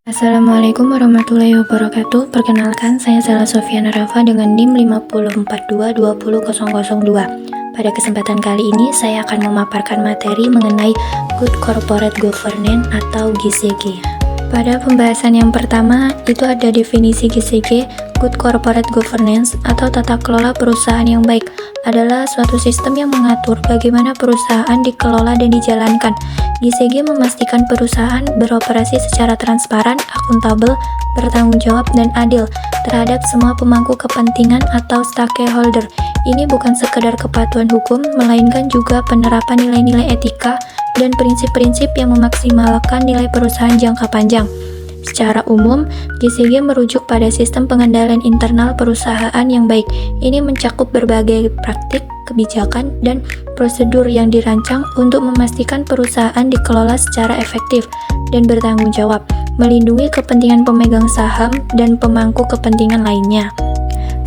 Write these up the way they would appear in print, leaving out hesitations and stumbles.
Assalamualaikum warahmatullahi wabarakatuh. Perkenalkan, saya Zala Sofiana Rafa dengan NIM 504220002. Pada kesempatan kali ini, saya akan memaparkan materi mengenai Good Corporate Governance atau GCG. Pada pembahasan yang pertama, itu ada definisi GCG. Good Corporate Governance atau tata kelola perusahaan yang baik adalah suatu sistem yang mengatur bagaimana perusahaan dikelola dan dijalankan. GCG memastikan perusahaan beroperasi secara transparan, akuntabel, bertanggung jawab, dan adil terhadap semua pemangku kepentingan atau stakeholder. Ini bukan sekedar kepatuhan hukum, melainkan juga penerapan nilai-nilai etika dan prinsip-prinsip yang memaksimalkan nilai perusahaan jangka panjang. Secara umum, GCG merujuk pada sistem pengendalian internal perusahaan yang baik. Ini mencakup berbagai praktik, kebijakan, dan prosedur yang dirancang untuk memastikan perusahaan dikelola secara efektif dan bertanggung jawab, melindungi kepentingan pemegang saham dan pemangku kepentingan lainnya.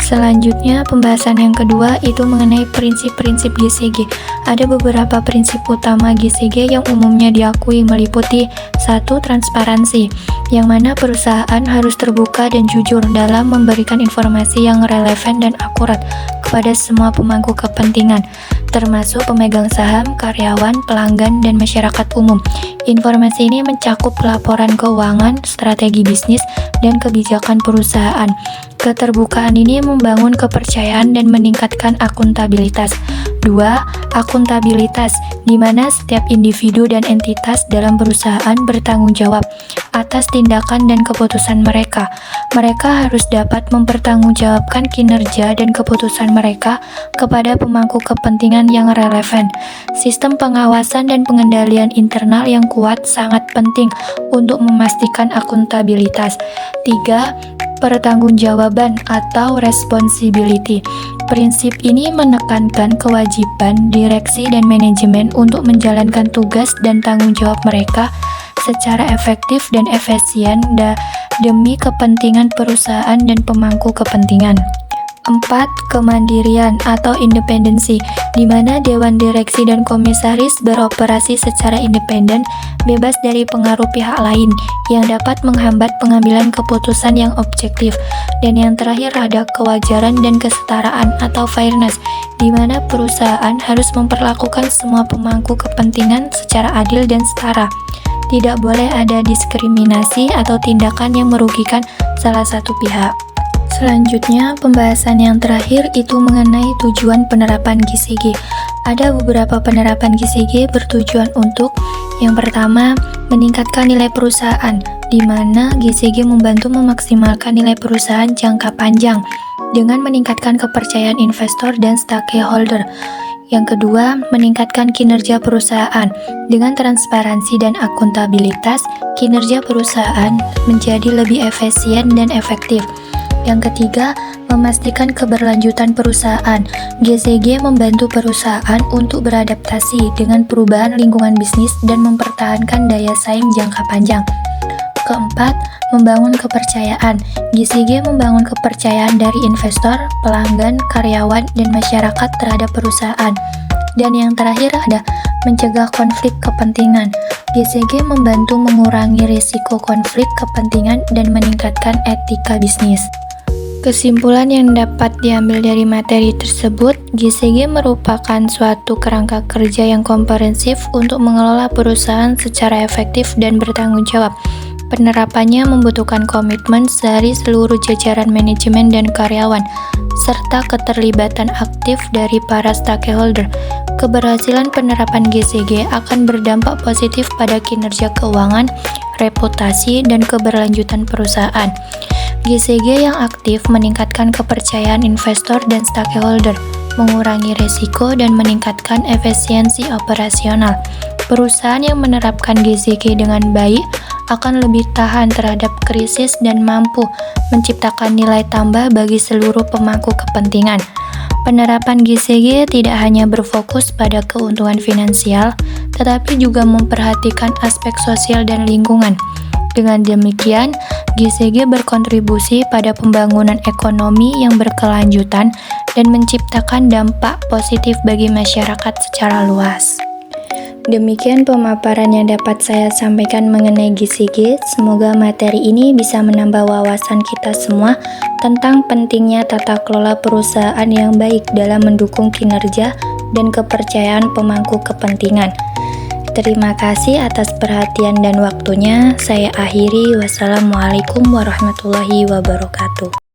Selanjutnya, pembahasan yang kedua itu mengenai prinsip-prinsip GCG. Ada beberapa prinsip utama GCG yang umumnya diakui meliputi 1. Transparansi, yang mana perusahaan harus terbuka dan jujur dalam memberikan informasi yang relevan dan akurat kepada semua pemangku kepentingan, termasuk pemegang saham, karyawan, pelanggan, dan masyarakat umum. Informasi ini mencakup laporan keuangan, strategi bisnis, dan kebijakan perusahaan. Keterbukaan ini membangun kepercayaan dan meningkatkan akuntabilitas. 2. Akuntabilitas, di mana setiap individu dan entitas dalam perusahaan bertanggung jawab atas tindakan dan keputusan mereka. Mereka harus dapat mempertanggungjawabkan kinerja dan keputusan mereka kepada pemangku kepentingan yang relevan. Sistem pengawasan dan pengendalian internal yang kuat sangat penting untuk memastikan akuntabilitas. 3. Pertanggungjawaban atau responsibility. Prinsip ini menekankan kewajiban direksi dan manajemen untuk menjalankan tugas dan tanggung jawab mereka secara efektif dan efisien demi kepentingan perusahaan dan pemangku kepentingan. 4. Kemandirian atau independensi, di mana dewan direksi dan komisaris beroperasi secara independen, bebas dari pengaruh pihak lain yang dapat menghambat pengambilan keputusan yang objektif. Dan yang terakhir ada kewajaran dan kesetaraan atau fairness, di mana perusahaan harus memperlakukan semua pemangku kepentingan secara adil dan setara. Tidak boleh ada diskriminasi atau tindakan yang merugikan salah satu pihak. Selanjutnya, pembahasan yang terakhir itu mengenai tujuan penerapan GCG. Ada beberapa penerapan GCG bertujuan untuk yang pertama, meningkatkan nilai perusahaan, di mana GCG membantu memaksimalkan nilai perusahaan jangka panjang dengan meningkatkan kepercayaan investor dan stakeholder. Yang kedua, meningkatkan kinerja perusahaan. Dengan transparansi dan akuntabilitas, kinerja perusahaan menjadi lebih efisien dan efektif. Yang ketiga, memastikan keberlanjutan perusahaan. GCG membantu perusahaan untuk beradaptasi dengan perubahan lingkungan bisnis dan mempertahankan daya saing jangka panjang. Keempat, membangun kepercayaan. GCG membangun kepercayaan dari investor, pelanggan, karyawan, dan masyarakat terhadap perusahaan. Dan yang terakhir ada mencegah konflik kepentingan. GCG membantu mengurangi risiko konflik kepentingan dan meningkatkan etika bisnis. Kesimpulan yang dapat diambil dari materi tersebut, GCG merupakan suatu kerangka kerja yang komprehensif untuk mengelola perusahaan secara efektif dan bertanggung jawab. Penerapannya membutuhkan komitmen dari seluruh jajaran manajemen dan karyawan, serta keterlibatan aktif dari para stakeholder. Keberhasilan penerapan GCG akan berdampak positif pada kinerja keuangan, reputasi, dan keberlanjutan perusahaan. GCG yang aktif meningkatkan kepercayaan investor dan stakeholder, mengurangi risiko, dan meningkatkan efisiensi operasional. Perusahaan yang menerapkan GCG dengan baik akan lebih tahan terhadap krisis dan mampu menciptakan nilai tambah bagi seluruh pemangku kepentingan. Penerapan GCG tidak hanya berfokus pada keuntungan finansial, tetapi juga memperhatikan aspek sosial dan lingkungan. Dengan demikian, GCG berkontribusi pada pembangunan ekonomi yang berkelanjutan dan menciptakan dampak positif bagi masyarakat secara luas. Demikian pemaparan yang dapat saya sampaikan mengenai GCG. Semoga materi ini bisa menambah wawasan kita semua tentang pentingnya tata kelola perusahaan yang baik dalam mendukung kinerja dan kepercayaan pemangku kepentingan. Terima kasih atas perhatian dan waktunya. Saya akhiri. Wassalamualaikum warahmatullahi wabarakatuh.